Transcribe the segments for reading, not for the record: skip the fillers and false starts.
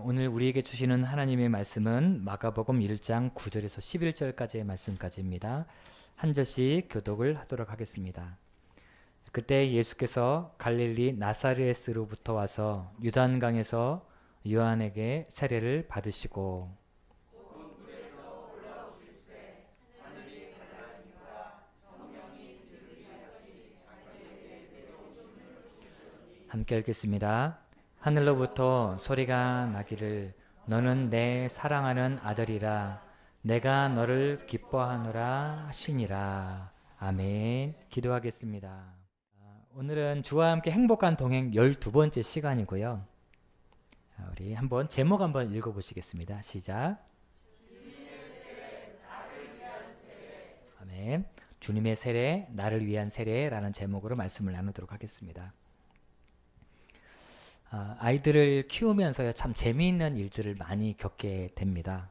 오늘 우리에게 주시는 하나님의 말씀은 마가복음 1장 9절에서 11절까지의 말씀까지입니다. 한 절씩 교독을 하도록 하겠습니다. 그때 예수께서 갈릴리 나사렛으로부터 와서 요단강에서 요한에게 세례를 받으시고 함께 읽겠습니다. 하늘로부터 소리가 나기를 너는 내 사랑하는 아들이라 내가 너를 기뻐하노라 하시니라. 아멘. 기도하겠습니다. 오늘은 주와 함께 행복한 동행 12번째 시간이고요. 우리 한번 제목 한번 읽어보시겠습니다. 시작. 아멘. 주님의 세례, 나를 위한 세례라는 제목으로 말씀을 나누도록 하겠습니다. 아이들을 키우면서요, 참 재미있는 일들을 많이 겪게 됩니다.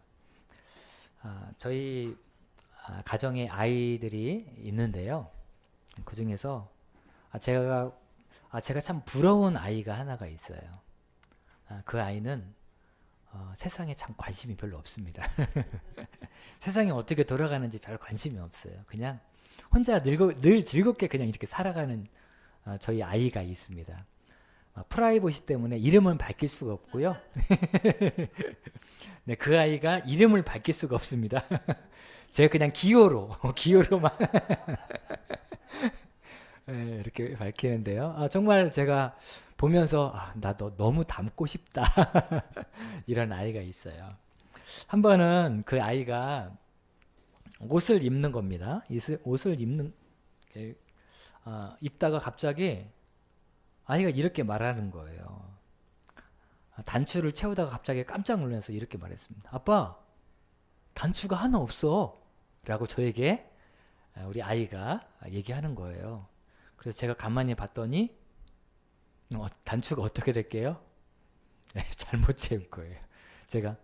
저희 가정에 아이들이 있는데요. 그 중에서 제가 참 부러운 아이가 하나가 있어요. 그 아이는 세상에 참 관심이 별로 없습니다. 세상이 어떻게 돌아가는지 별 관심이 없어요. 그냥 혼자 늘 즐겁게 그냥 이렇게 살아가는 저희 아이가 있습니다. 프라이버시 때문에 이름은 밝힐 수가 없고요. 네, 그 아이가 이름을 밝힐 수가 없습니다. 제가 그냥 기호로만 네, 이렇게 밝히는데요. 정말 제가 보면서 나 너 너무 닮고 싶다. 이런 아이가 있어요. 한 번은 그 아이가 옷을 입는 겁니다. 옷을 입다가 갑자기 아이가 이렇게 말하는 거예요. 단추를 채우다가 갑자기 깜짝 놀라서 이렇게 말했습니다. 아빠, 단추가 하나 없어. 라고 저에게 우리 아이가 얘기하는 거예요. 그래서 제가 가만히 봤더니 단추가 어떻게 될게요? 네, 잘못 채운 거예요. 제가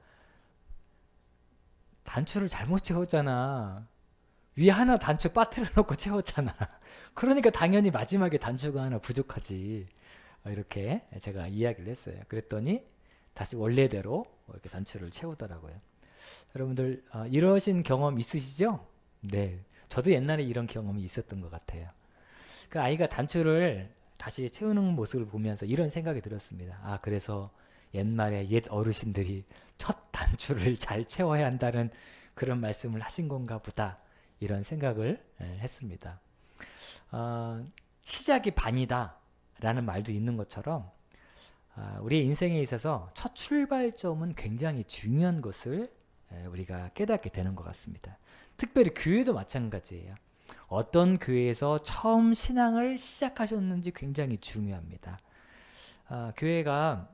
단추를 잘못 채웠잖아. 위에 하나 단추 빠뜨려 놓고 채웠잖아. 그러니까 당연히 마지막에 단추가 하나 부족하지. 이렇게 제가 이야기를 했어요. 그랬더니 다시 원래대로 이렇게 단추를 채우더라고요. 여러분들 이러신 경험 있으시죠? 네, 저도 옛날에 이런 경험이 있었던 것 같아요. 그 아이가 단추를 다시 채우는 모습을 보면서 이런 생각이 들었습니다. 그래서 옛말에 옛 어르신들이 첫 단추를 잘 채워야 한다는 그런 말씀을 하신 건가 보다. 이런 생각을 했습니다. 시작이 반이다 라는 말도 있는 것처럼 우리의 인생에 있어서 첫 출발점은 굉장히 중요한 것을 우리가 깨닫게 되는 것 같습니다. 특별히 교회도 마찬가지예요. 어떤 교회에서 처음 신앙을 시작하셨는지 굉장히 중요합니다. 교회가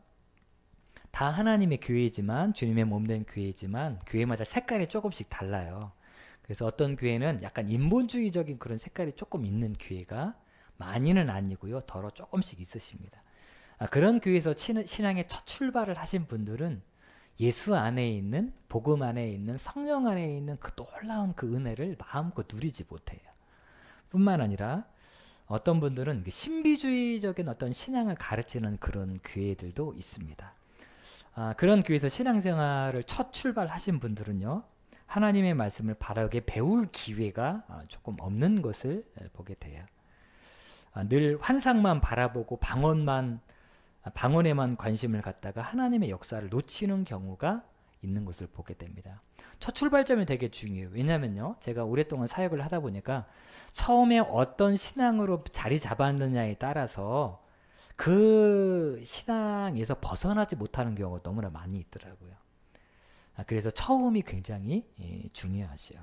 다 하나님의 교회이지만, 주님의 몸된 교회이지만 교회마다 색깔이 조금씩 달라요. 그래서 어떤 교회는 약간 인본주의적인 그런 색깔이 조금 있는 교회가 많이는 아니고요. 더러 조금씩 있으십니다. 그런 교회에서 신앙의 첫 출발을 하신 분들은 예수 안에 있는, 복음 안에 있는, 성령 안에 있는 그 놀라운 그 은혜를 마음껏 누리지 못해요. 뿐만 아니라 어떤 분들은 신비주의적인 어떤 신앙을 가르치는 그런 교회들도 있습니다. 그런 교회에서 신앙생활을 첫 출발하신 분들은요, 하나님의 말씀을 바르게 배울 기회가 조금 없는 것을 보게 돼요. 늘 환상만 바라보고 방언에만 관심을 갖다가 하나님의 역사를 놓치는 경우가 있는 것을 보게 됩니다. 첫 출발점이 되게 중요해요. 왜냐면요, 제가 오랫동안 사역을 하다 보니까 처음에 어떤 신앙으로 자리 잡았느냐에 따라서 그 신앙에서 벗어나지 못하는 경우가 너무나 많이 있더라고요. 그래서 처음이 굉장히 중요하시요.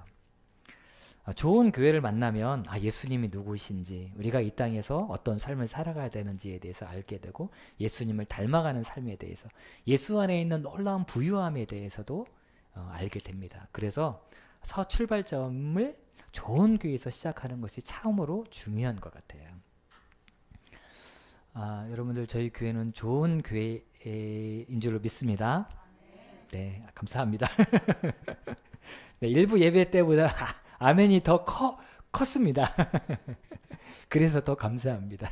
좋은 교회를 만나면 예수님이 누구이신지, 우리가 이 땅에서 어떤 삶을 살아가야 되는지에 대해서 알게 되고, 예수님을 닮아가는 삶에 대해서, 예수 안에 있는 놀라운 부유함에 대해서도 알게 됩니다. 그래서 첫 출발점을 좋은 교회에서 시작하는 것이 참으로 중요한 것 같아요. 여러분들, 저희 교회는 좋은 교회인 줄로 믿습니다. 네, 감사합니다. 네, 일부 예배 때보다 아멘이 더 컸습니다. 그래서 더 감사합니다.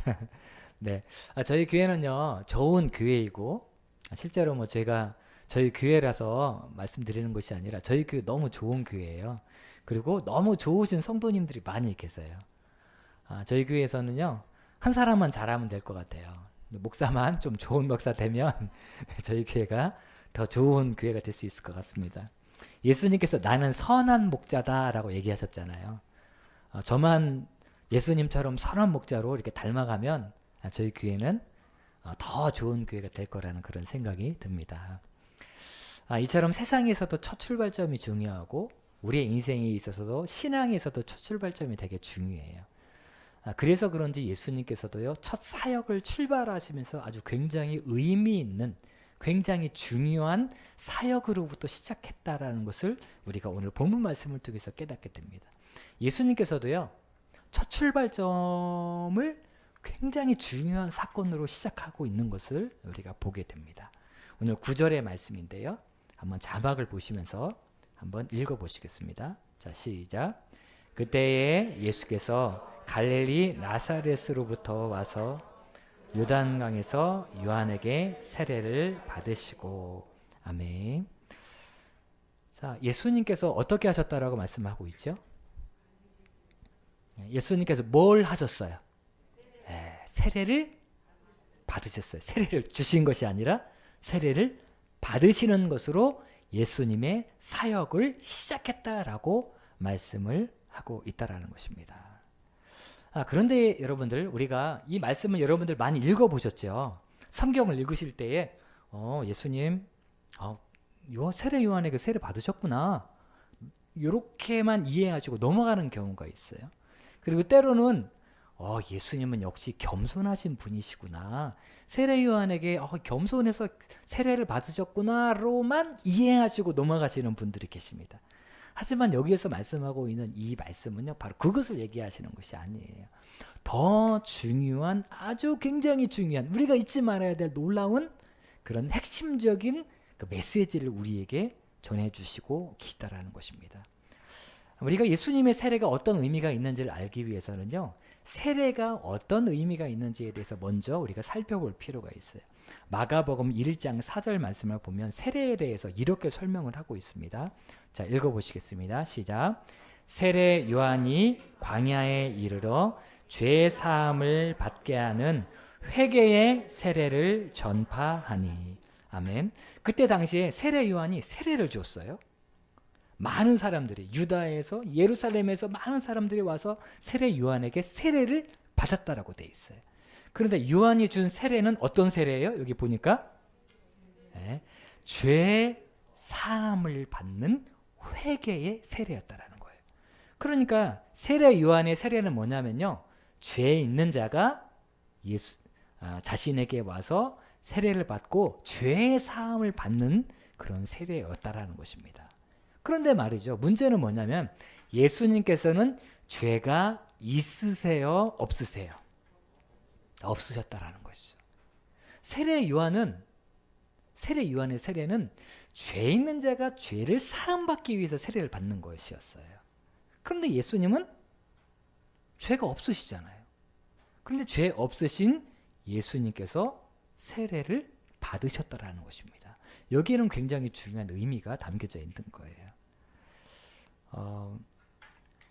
네, 저희 교회는요, 좋은 교회이고, 실제로 제가 저희 교회라서 말씀드리는 것이 아니라 저희 교회 너무 좋은 교회예요. 그리고 너무 좋으신 성도님들이 많이 계세요. 저희 교회에서는요, 한 사람만 잘하면 될 것 같아요. 목사만 좀 좋은 목사 되면 저희 교회가 더 좋은 교회가 될 수 있을 것 같습니다. 예수님께서 나는 선한 목자다 라고 얘기하셨잖아요. 저만 예수님처럼 선한 목자로 이렇게 닮아가면 저희 교회는 더 좋은 교회가 될 거라는 그런 생각이 듭니다. 이처럼 세상에서도 첫 출발점이 중요하고 우리의 인생에 있어서도 신앙에서도 첫 출발점이 되게 중요해요. 그래서 그런지 예수님께서도요, 첫 사역을 출발하시면서 아주 굉장히 의미 있는, 굉장히 중요한 사역으로부터 시작했다라는 것을 우리가 오늘 본문 말씀을 통해서 깨닫게 됩니다. 예수님께서도요, 첫 출발점을 굉장히 중요한 사건으로 시작하고 있는 것을 우리가 보게 됩니다. 오늘 9절의 말씀인데요, 한번 자막을 보시면서 한번 읽어보시겠습니다. 자, 시작. 그때에 예수께서 갈릴리 나사렛으로부터 와서 요단강에서 요한에게 세례를 받으시고. 아멘. 자, 예수님께서 어떻게 하셨다라고 말씀하고 있죠? 예수님께서 뭘 하셨어요? 세례를 받으셨어요. 세례를 주신 것이 아니라 세례를 받으시는 것으로 예수님의 사역을 시작했다라고 말씀을 하고 있다라는 것입니다. 그런데 여러분들, 우리가 이 말씀을 여러분들 많이 읽어보셨죠? 성경을 읽으실 때에 예수님 세례 요한에게 세례 받으셨구나, 이렇게만 이해하시고 넘어가는 경우가 있어요. 그리고 때로는 예수님은 역시 겸손하신 분이시구나, 세례 요한에게 겸손해서 세례를 받으셨구나로만 이해하시고 넘어가시는 분들이 계십니다. 하지만 여기에서 말씀하고 있는 이 말씀은요, 바로 그것을 얘기하시는 것이 아니에요. 더 중요한, 아주 굉장히 중요한, 우리가 잊지 말아야 될 놀라운 그런 핵심적인 그 메시지를 우리에게 전해주시고 계시다라는 것입니다. 우리가 예수님의 세례가 어떤 의미가 있는지를 알기 위해서는요, 세례가 어떤 의미가 있는지에 대해서 먼저 우리가 살펴볼 필요가 있어요. 마가복음 1장 4절 말씀을 보면 세례에 대해서 이렇게 설명을 하고 있습니다. 자, 읽어보시겠습니다. 시작. 세례 요한이 광야에 이르러 죄 사함을 받게 하는 회개의 세례를 전파하니. 아멘. 그때 당시에 세례 요한이 세례를 줬어요. 많은 사람들이, 유다에서, 예루살렘에서 많은 사람들이 와서 세례 요한에게 세례를 받았다라고 돼 있어요. 그런데 요한이 준 세례는 어떤 세례예요? 여기 보니까 죄 사함을 받는 회개의 세례였다라는 거예요. 그러니까 세례 요한의 세례는 뭐냐면요, 죄 있는 자가 자신에게 와서 세례를 받고 죄의 사함을 받는 그런 세례였다라는 것입니다. 그런데 말이죠, 문제는 뭐냐면 예수님께서는 죄가 있으세요, 없으세요? 없으셨다라는 것이죠. 세례 요한의 세례는 죄 있는 자가 죄를 사함받기 위해서 세례를 받는 것이었어요. 그런데 예수님은 죄가 없으시잖아요. 그런데 죄 없으신 예수님께서 세례를 받으셨다라는 것입니다. 여기에는 굉장히 중요한 의미가 담겨져 있는 거예요.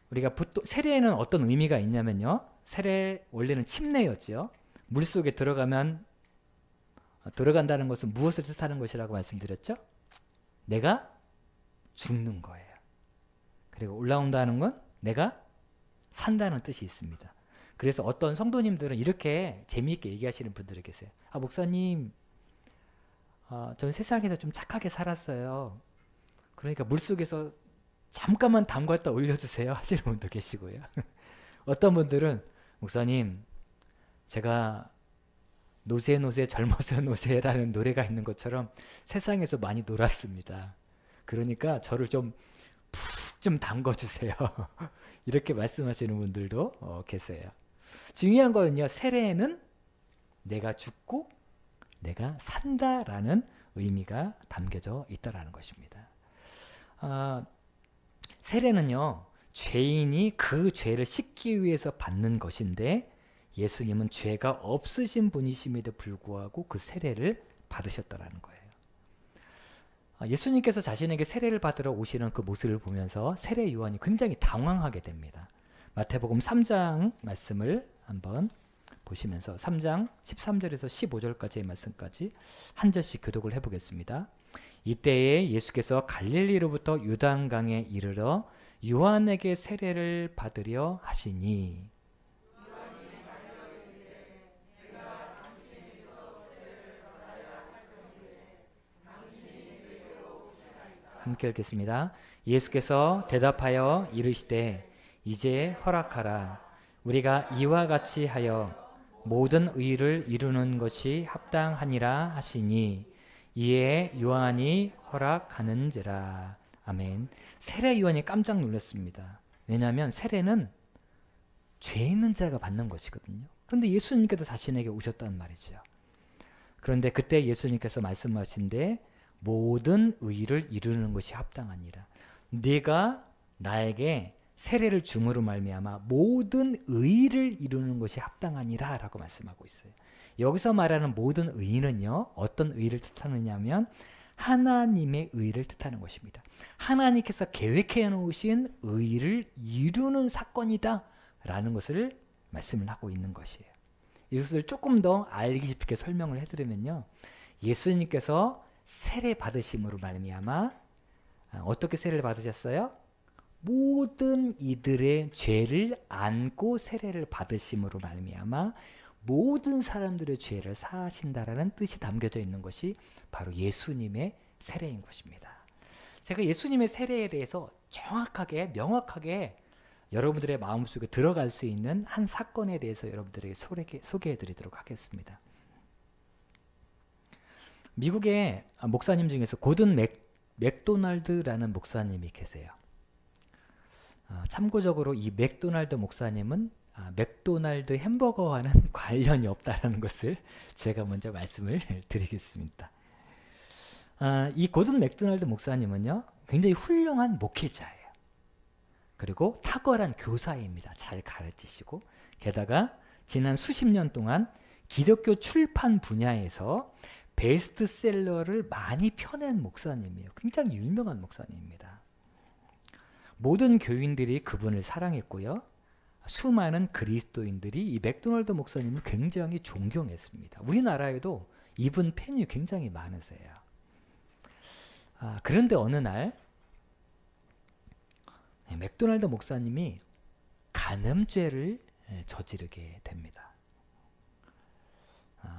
우리가 보통 세례에는 어떤 의미가 있냐면요, 세례 원래는 침례였죠. 물속에 들어간다는 것은 무엇을 뜻하는 것이라고 말씀드렸죠? 내가 죽는 거예요. 그리고 올라온다는 건 내가 산다는 뜻이 있습니다. 그래서 어떤 성도님들은 이렇게 재미있게 얘기하시는 분들이 계세요. 목사님, 전 세상에서 좀 착하게 살았어요. 그러니까 물속에서 잠깐만 담갔다 올려주세요 하시는 분도 계시고요. 어떤 분들은 목사님, 제가 노세 젊어서 노세라는 노래가 있는 것처럼 세상에서 많이 놀았습니다. 그러니까 저를 좀 푹 좀 담궈주세요. 이렇게 말씀하시는 분들도 계세요. 중요한 거는요, 세례에는 내가 죽고 내가 산다라는 의미가 담겨져 있다라는 것입니다. 세례는요, 죄인이 그 죄를 씻기 위해서 받는 것인데 예수님은 죄가 없으신 분이심에도 불구하고 그 세례를 받으셨다라는 거예요. 예수님께서 자신에게 세례를 받으러 오시는 그 모습을 보면서 세례 요한이 굉장히 당황하게 됩니다. 마태복음 3장 말씀을 한번 보시면서 3장 13절에서 15절까지의 말씀까지 한 절씩 교독을 해보겠습니다. 이때에 예수께서 갈릴리로부터 요단강에 이르러 요한에게 세례를 받으려 하시니 함께 읽겠습니다. 예수께서 대답하여 이르시되 이제 허락하라. 우리가 이와 같이 하여 모든 의를 이루는 것이 합당하니라 하시니 이에 요한이 허락하는지라. 아멘. 세례 요한이 깜짝 놀랐습니다. 왜냐하면 세례는 죄 있는 자가 받는 것이거든요. 그런데 예수님께서 자신에게 오셨단 말이죠. 그런데 그때 예수님께서 말씀하신데 모든 의를 이루는 것이 합당하니라. 네가 나에게 세례를 줌으로 말미암아 모든 의를 이루는 것이 합당하니라 라고 말씀하고 있어요. 여기서 말하는 모든 의는요, 어떤 의를 뜻하느냐 하면 하나님의 의를 뜻하는 것입니다. 하나님께서 계획해 놓으신 의를 이루는 사건이다 라는 것을 말씀을 하고 있는 것이에요. 이것을 조금 더 알기 쉽게 설명을 해드리면요, 예수님께서 세례 받으심으로 말미암아 어떻게 세례를 받으셨어요? 모든 이들의 죄를 안고 세례를 받으심으로 말미암아 모든 사람들의 죄를 사하신다라는 뜻이 담겨져 있는 것이 바로 예수님의 세례인 것입니다. 제가 예수님의 세례에 대해서 정확하게 명확하게 여러분들의 마음속에 들어갈 수 있는 한 사건에 대해서 여러분들에게 소개해 드리도록 하겠습니다. 미국의 목사님 중에서 고든 맥도날드라는 목사님이 계세요. 참고적으로 이 맥도날드 목사님은 맥도날드 햄버거와는 관련이 없다는 것을 제가 먼저 말씀을 드리겠습니다. 이 고든 맥도날드 목사님은요, 굉장히 훌륭한 목회자예요. 그리고 탁월한 교사입니다. 잘 가르치시고, 게다가 지난 수십 년 동안 기독교 출판 분야에서 베스트셀러를 많이 펴낸 목사님이에요. 굉장히 유명한 목사님입니다. 모든 교인들이 그분을 사랑했고요, 수많은 그리스도인들이 이 맥도날드 목사님을 굉장히 존경했습니다. 우리나라에도 이분 팬이 굉장히 많으세요. 그런데 어느 날 맥도날드 목사님이 간음죄를 저지르게 됩니다.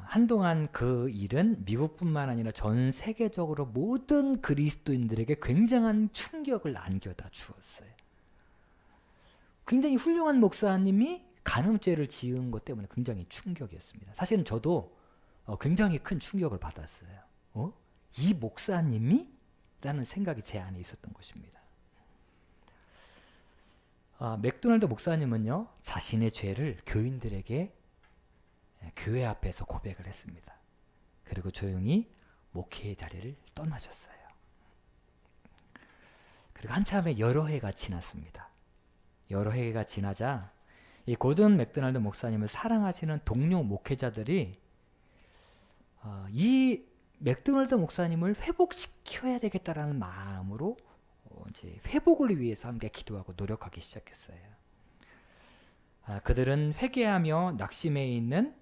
한동안 그 일은 미국뿐만 아니라 전 세계적으로 모든 그리스도인들에게 굉장한 충격을 안겨다 주었어요. 굉장히 훌륭한 목사님이 간음죄를 지은 것 때문에 굉장히 충격이었습니다. 사실은 저도 굉장히 큰 충격을 받았어요. 이 목사님이? 라는 생각이 제 안에 있었던 것입니다. 맥도날드 목사님은요, 자신의 죄를 교인들에게 교회 앞에서 고백을 했습니다. 그리고 조용히 목회의 자리를 떠나셨어요. 그리고 한참에 여러 해가 지났습니다. 여러 해가 지나자 이 고든 맥도날드 목사님을 사랑하시는 동료 목회자들이 이 맥도날드 목사님을 회복시켜야 되겠다라는 마음으로 이제 회복을 위해서 함께 기도하고 노력하기 시작했어요. 그들은 회개하며 낙심해 있는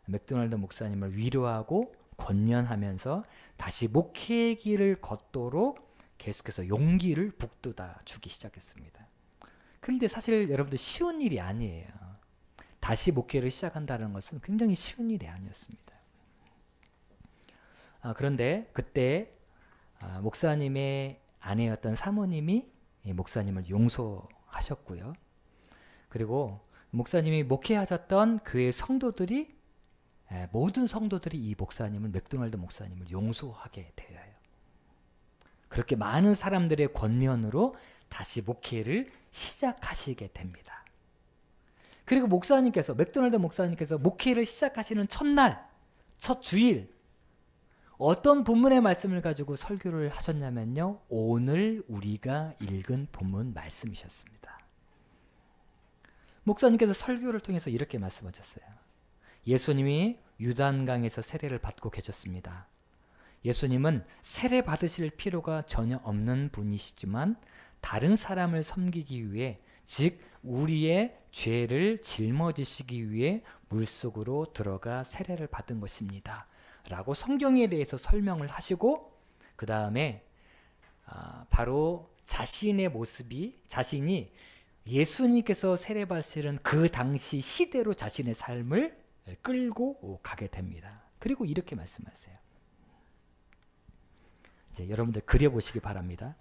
맥도날드 목사님을 위로하고 권면하면서 다시 목회의 길을 걷도록 계속해서 용기를 북돋아 주기 시작했습니다. 그런데 사실 여러분들 쉬운 일이 아니에요. 다시 목회를 시작한다는 것은 굉장히 쉬운 일이 아니었습니다. 그런데 그때 목사님의 아내였던 사모님이 목사님을 용서하셨고요. 그리고 목사님이 목회하셨던 교회 성도들이, 모든 성도들이 이 목사님을, 맥도날드 목사님을 용서하게 되어요. 그렇게 많은 사람들의 권면으로 다시 목회를 시작하시게 됩니다. 그리고 목사님께서, 맥도날드 목사님께서 목회를 시작하시는 첫날, 첫 주일, 어떤 본문의 말씀을 가지고 설교를 하셨냐면요, 오늘 우리가 읽은 본문 말씀이셨습니다. 목사님께서 설교를 통해서 이렇게 말씀하셨어요. 예수님이 요단강에서 세례를 받고 계셨습니다. 예수님은 세례 받으실 필요가 전혀 없는 분이시지만 다른 사람을 섬기기 위해, 즉 우리의 죄를 짊어지시기 위해 물속으로 들어가 세례를 받은 것입니다 라고 성경에 대해서 설명을 하시고, 그 다음에 바로 자신의 모습이, 자신이 예수님께서 세례 받으시는 그 당시 시대로 자신의 삶을 끌고 가게 됩니다. 그리고 이렇게 말씀하세요. 이제 여러분들 그려보시기 바랍니다.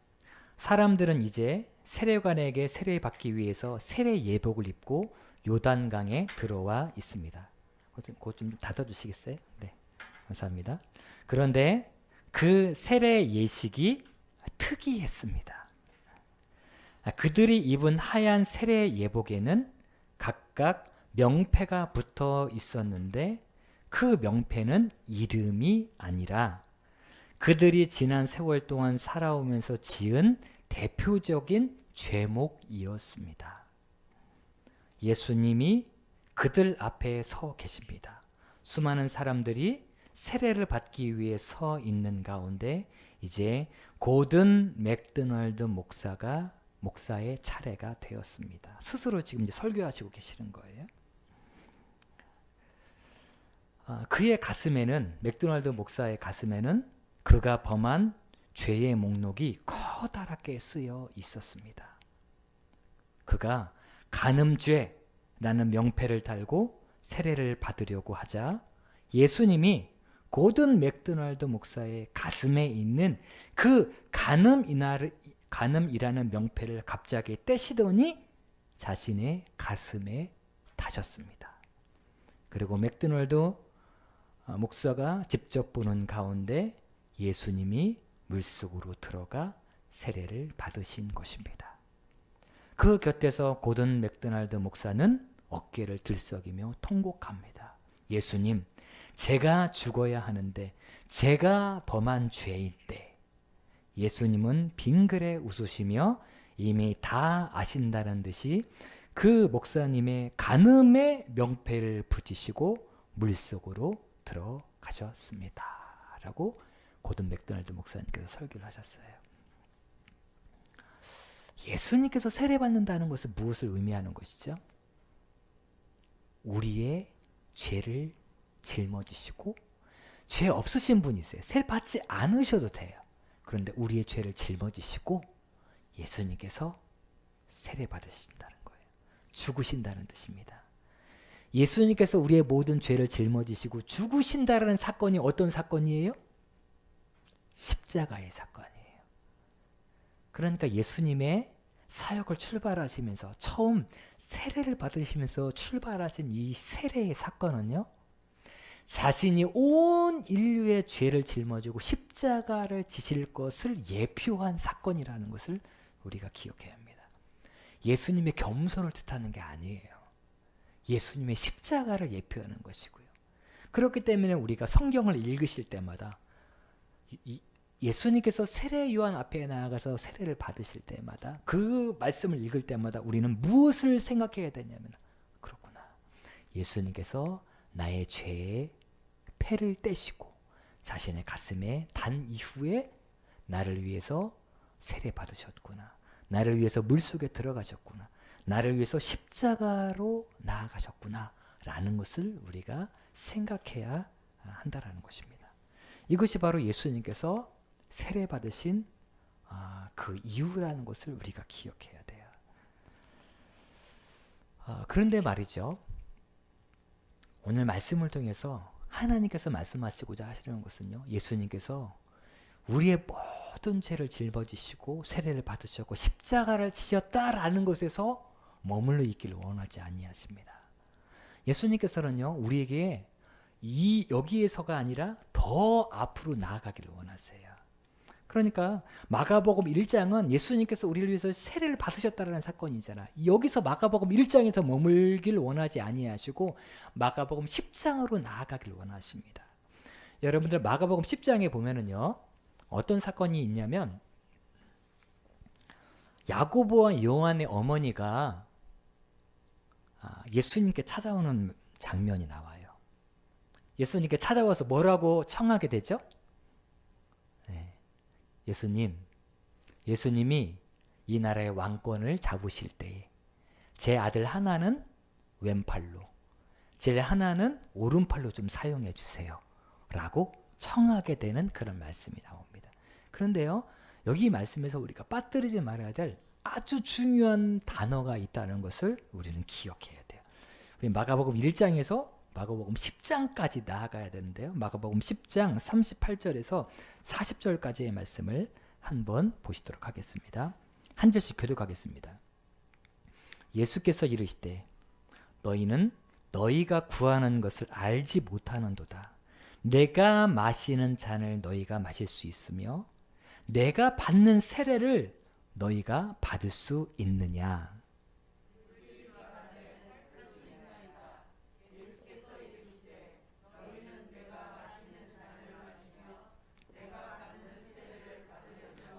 사람들은 이제 세례관에게 세례받기 위해서 세례 예복을 입고 요단강에 들어와 있습니다. 그거 좀 닫아주시겠어요? 네, 감사합니다. 그런데 그 세례 예식이 특이했습니다. 그들이 입은 하얀 세례 예복에는 각각 명패가 붙어 있었는데 그 명패는 이름이 아니라 그들이 지난 세월 동안 살아오면서 지은 대표적인 죄목이었습니다. 예수님이 그들 앞에 서 계십니다. 수많은 사람들이 세례를 받기 위해 서 있는 가운데 이제 고든 맥도날드 목사의 차례가 되었습니다. 스스로 지금 이제 설교하시고 계시는 거예요. 그의 가슴에는, 맥도날드 목사의 가슴에는 그가 범한 죄의 목록이 커다랗게 쓰여 있었습니다. 그가 간음죄라는 명패를 달고 세례를 받으려고 하자 예수님이 고든 맥도날드 목사의 가슴에 있는 그 간음이라는 명패를 갑자기 떼시더니 자신의 가슴에 다셨습니다. 그리고 맥도날드 목사가 직접 보는 가운데 예수님이 물속으로 들어가 세례를 받으신 것입니다. 그 곁에서 고든 맥도날드 목사는 어깨를 들썩이며 통곡합니다. 예수님, 제가 죽어야 하는데, 제가 범한 죄인데. 예수님은 빙그레 웃으시며 이미 다 아신다는 듯이 그 목사님의 간음의 명패를 붙이시고 물속으로 들어가셨습니다 라고 고든 맥도날드 목사님께서 설교를 하셨어요. 예수님께서 세례받는다는 것은 무엇을 의미하는 것이죠? 우리의 죄를 짊어지시고, 죄 없으신 분이세요. 세례 받지 않으셔도 돼요. 그런데 우리의 죄를 짊어지시고 예수님께서 세례 받으신다는 거예요. 죽으신다는 뜻입니다. 예수님께서 우리의 모든 죄를 짊어지시고 죽으신다는 사건이 어떤 사건이에요? 십자가의 사건이에요. 그러니까 예수님의 사역을 출발하시면서 처음 세례를 받으시면서 출발하신 이 세례의 사건은요, 자신이 온 인류의 죄를 짊어지고 십자가를 지실 것을 예표한 사건이라는 것을 우리가 기억해야 합니다. 예수님의 겸손을 뜻하는 게 아니에요. 예수님의 십자가를 예표하는 것이고요. 그렇기 때문에 우리가 성경을 읽으실 때마다 예수님께서 세례 요한 앞에 나아가서 세례를 받으실 때마다 그 말씀을 읽을 때마다 우리는 무엇을 생각해야 되냐면, 그렇구나, 예수님께서 나의 죄의 패를 떼시고 자신의 가슴에 단 이후에 나를 위해서 세례 받으셨구나, 나를 위해서 물속에 들어가셨구나, 나를 위해서 십자가로 나아가셨구나 라는 것을 우리가 생각해야 한다라는 것입니다. 이것이 바로 예수님께서 세례 받으신 그 이유라는 것을 우리가 기억해야 돼요. 그런데 말이죠, 오늘 말씀을 통해서 하나님께서 말씀하시고자 하시는 것은요, 예수님께서 우리의 모든 죄를 짊어지시고 세례를 받으셨고 십자가를 지셨다라는 것에서 머물러 있기를 원하지 아니하십니다. 예수님께서는요, 우리에게 여기에서가 아니라 더 앞으로 나아가기를 원하세요. 그러니까 마가복음 1장은 예수님께서 우리를 위해서 세례를 받으셨다는 사건이잖아. 여기서 마가복음 1장에서 머물길 원하지 아니하시고 마가복음 10장으로 나아가길 원하십니다. 여러분들 마가복음 10장에 보면은요, 어떤 사건이 있냐면 야고보와 요한의 어머니가 예수님께 찾아오는 장면이 나와요. 예수님께 찾아와서 뭐라고 청하게 되죠? 예수님이 이 나라의 왕권을 잡으실 때에 제 아들 하나는 왼팔로, 제 하나는 오른팔로 좀 사용해 주세요 라고 청하게 되는 그런 말씀이 나옵니다. 그런데요, 여기 말씀에서 우리가 빠뜨리지 말아야 될 아주 중요한 단어가 있다는 것을 우리는 기억해야 돼요. 우리 마가복음 1장에서 마가복음 10장까지 나아가야 되는데요. 마가복음 10장 38절에서 40절까지의 말씀을 한번 보시도록 하겠습니다. 한 절씩 교독하겠습니다. 예수께서 이르시되 너희는 너희가 구하는 것을 알지 못하는도다. 내가 마시는 잔을 너희가 마실 수 있으며 내가 받는 세례를 너희가 받을 수 있느냐.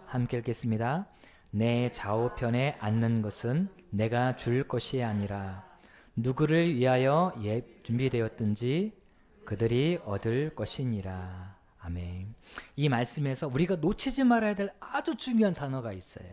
함께 읽겠습니다. 내 좌우편에 앉는 것은 내가 줄 것이 아니라 누구를 위하여 준비되었든지 그들이 얻을 것이니라. 아멘. 이 말씀에서 우리가 놓치지 말아야 될 아주 중요한 단어가 있어요.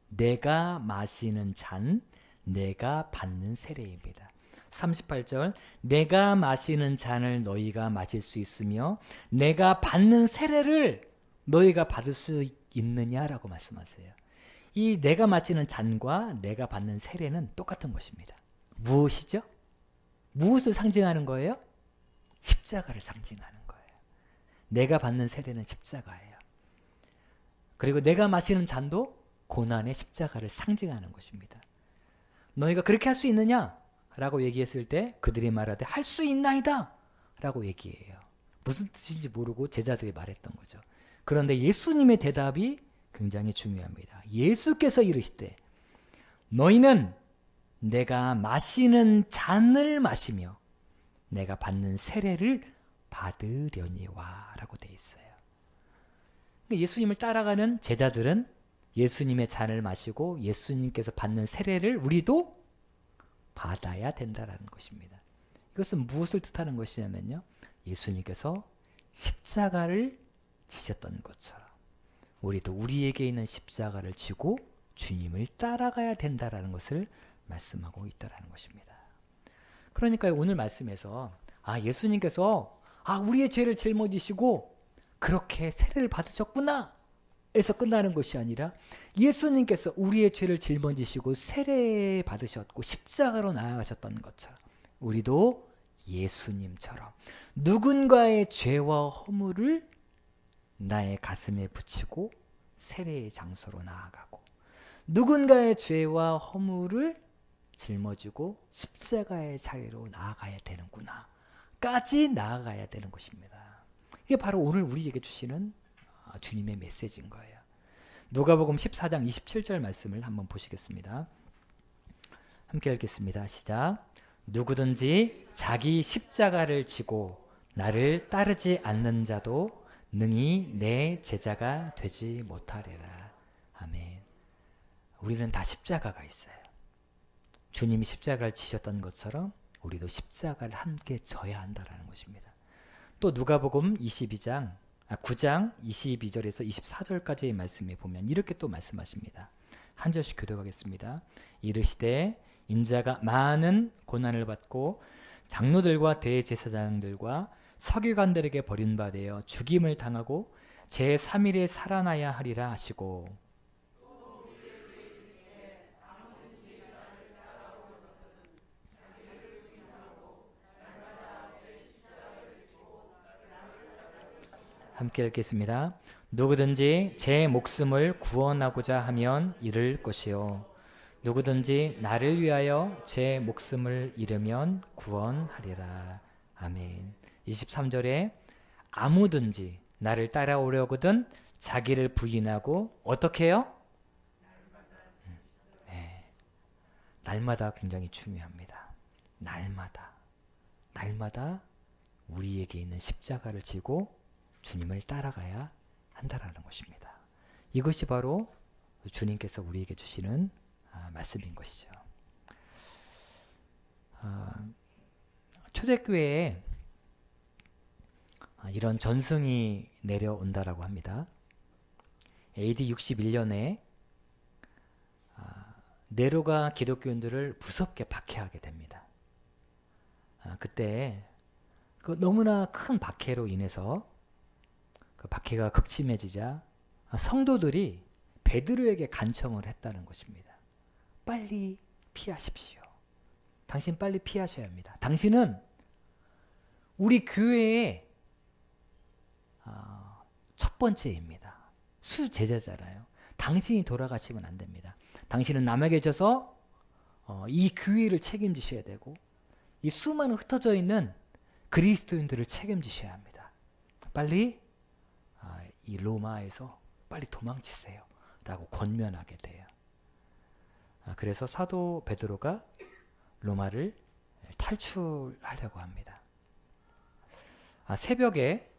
내가 마시는 잔, 내가 받는 세례입니다. 38절, 내가 마시는 잔을 너희가 마실 수 있으며 내가 받는 세례를 너희가 받을 수 있느냐라고 말씀하세요. 이 내가 마시는 잔과 내가 받는 세례는 똑같은 것입니다. 무엇이죠? 무엇을 상징하는 거예요? 십자가를 상징하는 거예요. 내가 받는 세례는 십자가예요. 그리고 내가 마시는 잔도 고난의 십자가를 상징하는 것입니다. 너희가 그렇게 할 수 있느냐? 라고 얘기했을 때 그들이 말하되 할 수 있나이다 라고 얘기해요. 무슨 뜻인지 모르고 제자들이 말했던 거죠. 그런데 예수님의 대답이 굉장히 중요합니다. 예수께서 이르시되 너희는 내가 마시는 잔을 마시며 내가 받는 세례를 받으려니와 라고 되어 있어요. 예수님을 따라가는 제자들은 예수님의 잔을 마시고 예수님께서 받는 세례를 우리도 받아야 된다라는 것입니다. 이것은 무엇을 뜻하는 것이냐면요, 예수님께서 십자가를 지셨던 것처럼 우리도 우리에게 있는 십자가를 지고 주님을 따라가야 된다라는 것을 말씀하고 있다라는 것입니다. 그러니까 오늘 말씀에서 예수님께서 우리의 죄를 짊어지시고 그렇게 세례를 받으셨구나 에서 끝나는 것이 아니라 예수님께서 우리의 죄를 짊어지시고 세례 받으셨고 십자가로 나아가셨던 것처럼 우리도 예수님처럼 누군가의 죄와 허물을 나의 가슴에 붙이고 세례의 장소로 나아가고 누군가의 죄와 허물을 짊어지고 십자가의 자리로 나아가야 되는구나 까지 나아가야 되는 것입니다. 이게 바로 오늘 우리에게 주시는 주님의 메시지인 거예요. 누가복음 14장 27절 말씀을 한번 보시겠습니다. 함께 읽겠습니다. 시작. 누구든지 자기 십자가를 지고 나를 따르지 않는 자도 능히 내 제자가 되지 못하리라. 아멘. 우리는 다 십자가가 있어요. 주님이 십자가를 지셨던 것처럼 우리도 십자가를 함께 져야 한다는 것입니다. 또 누가복음 9장 22절에서 24절까지의 말씀에 보면 이렇게 또 말씀하십니다. 한 절씩 교독하겠습니다. 이르시되 인자가 많은 고난을 받고 장로들과 대제사장들과 서기관들에게 버림받아 죽임을 당하고 제3일에 살아나야 하리라 하시고 함께 읽겠습니다. 누구든지 제 목숨을 구원하고자 하면 잃을 것이요 누구든지 나를 위하여 제 목숨을 잃으면 구원하리라. 아멘. 23절에 아무든지 나를 따라오려거든 자기를 부인하고 어떻게 해요? 날마다 굉장히 중요합니다. 날마다 우리에게 있는 십자가를 지고 주님을 따라가야 한다라는 것입니다. 이것이 바로 주님께서 우리에게 주시는 말씀인 것이죠. 초대교회에 이런 전승이 내려온다라고 합니다. AD 61년에 네로가 기독교인들을 무섭게 박해하게 됩니다. 그때 그 너무나 큰 박해로 인해서 그 박해가 극심해지자 성도들이 베드로에게 간청을 했다는 것입니다. 빨리 피하십시오. 당신 빨리 피하셔야 합니다. 당신은 우리 교회의 첫 번째입니다. 수제자잖아요. 당신이 돌아가시면 안 됩니다. 당신은 남에게 져서 이 교회를 책임지셔야 되고 이 수많은 흩어져 있는 그리스도인들을 책임지셔야 합니다. 빨리 이 로마에서 빨리 도망치세요 라고 권면하게 돼요. 그래서 사도 베드로가 로마를 탈출하려고 합니다. 새벽에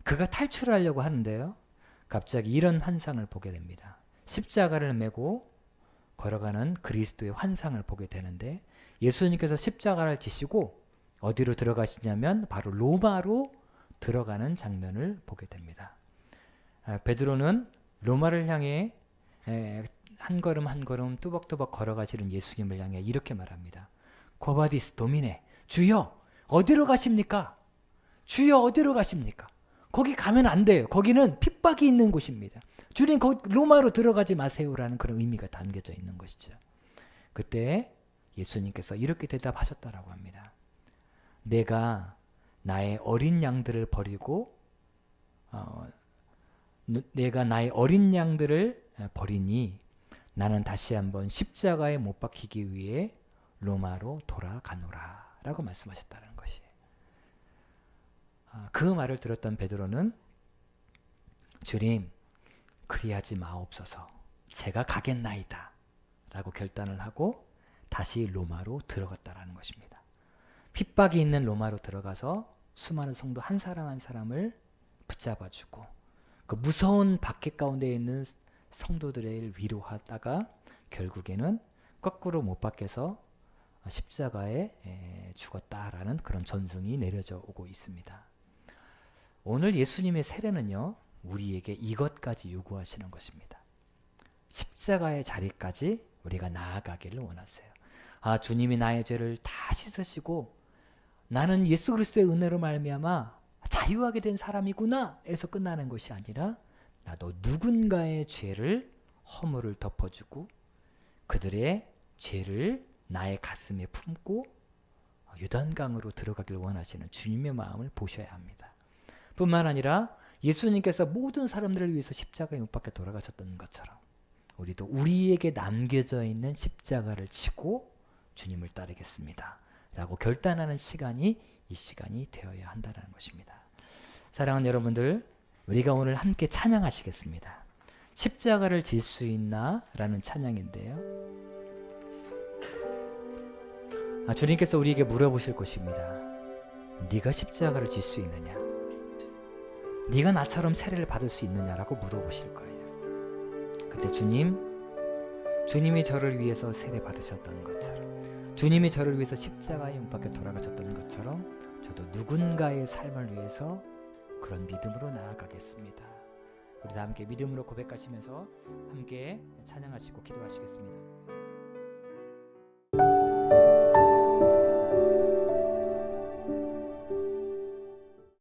그가 탈출하려고 하는데요. 갑자기 이런 환상을 보게 됩니다. 십자가를 메고 걸어가는 그리스도의 환상을 보게 되는데 예수님께서 십자가를 지시고 어디로 들어가시냐면 바로 로마로 들어가는 장면을 보게 됩니다. 베드로는 로마를 향해 한 걸음 한 걸음 뚜벅뚜벅 걸어가시는 예수님을 향해 이렇게 말합니다. 고바디스 도미네, 주여 어디로 가십니까? 주여 어디로 가십니까? 거기 가면 안 돼요. 거기는 핍박이 있는 곳입니다. 주님 거기 로마로 들어가지 마세요라는 그런 의미가 담겨져 있는 것이죠. 그때 예수님께서 이렇게 대답하셨다라고 합니다. 내가 나의 어린 양들을 버리고 내가 나의 어린 양들을 버리니 나는 다시 한번 십자가에 못 박히기 위해 로마로 돌아가노라 라고 말씀하셨다는 것이에요. 그 말을 들었던 베드로는 주님 그리하지 마옵소서 제가 가겠나이다 라고 결단을 하고 다시 로마로 들어갔다라는 것입니다. 핍박이 있는 로마로 들어가서 수많은 성도 한 사람 한 사람을 붙잡아주고 그 무서운 박해 가운데 있는 성도들을 위로하다가 결국에는 거꾸로 못 박혀서 십자가에 죽었다라는 그런 전승이 내려져 오고 있습니다. 오늘 예수님의 세례는요, 우리에게 이것까지 요구하시는 것입니다. 십자가의 자리까지 우리가 나아가기를 원하세요. 주님이 나의 죄를 다 씻으시고 나는 예수 그리스도의 은혜로 말미암아 자유하게 된 사람이구나 에서 끝나는 것이 아니라 나도 누군가의 죄를 허물을 덮어주고 그들의 죄를 나의 가슴에 품고 요단강으로 들어가길 원하시는 주님의 마음을 보셔야 합니다. 뿐만 아니라 예수님께서 모든 사람들을 위해서 십자가에 못 박혀 돌아가셨던 것처럼 우리도 우리에게 남겨져 있는 십자가를 지고 주님을 따르겠습니다 라고 결단하는 시간이 이 시간이 되어야 한다는 것입니다. 사랑하는 여러분들, 우리가 오늘 함께 찬양하시겠습니다. 십자가를 질 수 있나? 라는 찬양인데요. 주님께서 우리에게 물어보실 것입니다. 네가 십자가를 질 수 있느냐? 네가 나처럼 세례를 받을 수 있느냐라고 물어보실 거예요. 그때 주님이 저를 위해서 세례 받으셨던 것처럼 주님이 저를 위해서 십자가에 못 박혀 돌아가셨던 것처럼 저도 누군가의 삶을 위해서 그런 믿음으로 나아가겠습니다. 우리 다 함께 믿음으로 고백하시면서 함께 찬양하시고 기도하시겠습니다.